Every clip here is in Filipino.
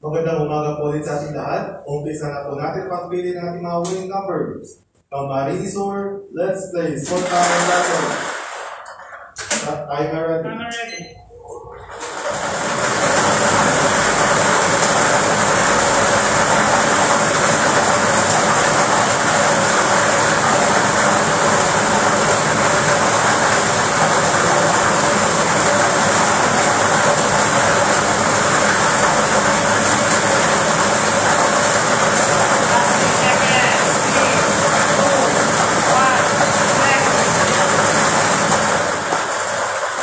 Magandang umaga po ulit sa ating lahat. Umpisa na po natin pagpili ng ating mga winning numbers. Kamari Isor, let's play. Score time natin. Timer ready.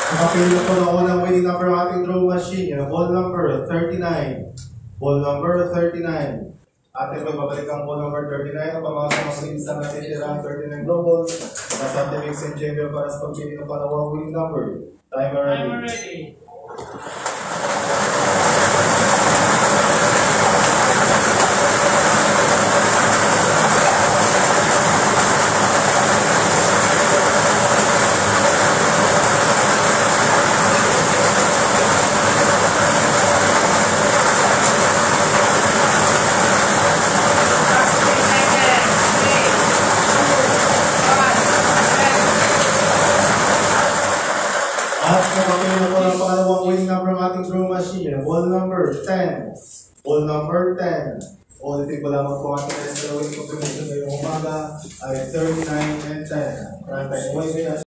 Nakapili po na unang winning number ng ating draw machine. Ball number 39. Ball number 39. Atin po babalik ang ball number 39. Ang pamasok ang isang natin tira 39 draw balls. Nasa ating mix and chamber para sa pagpili ng panawang winning number. Timer ready. At nakapili na po ng pangalawang winning number ng ating draw machine. Ball number 10. Ball number 10. Ulitin ko lamang po ating winning combination ngayong umaga ay 39 and 10.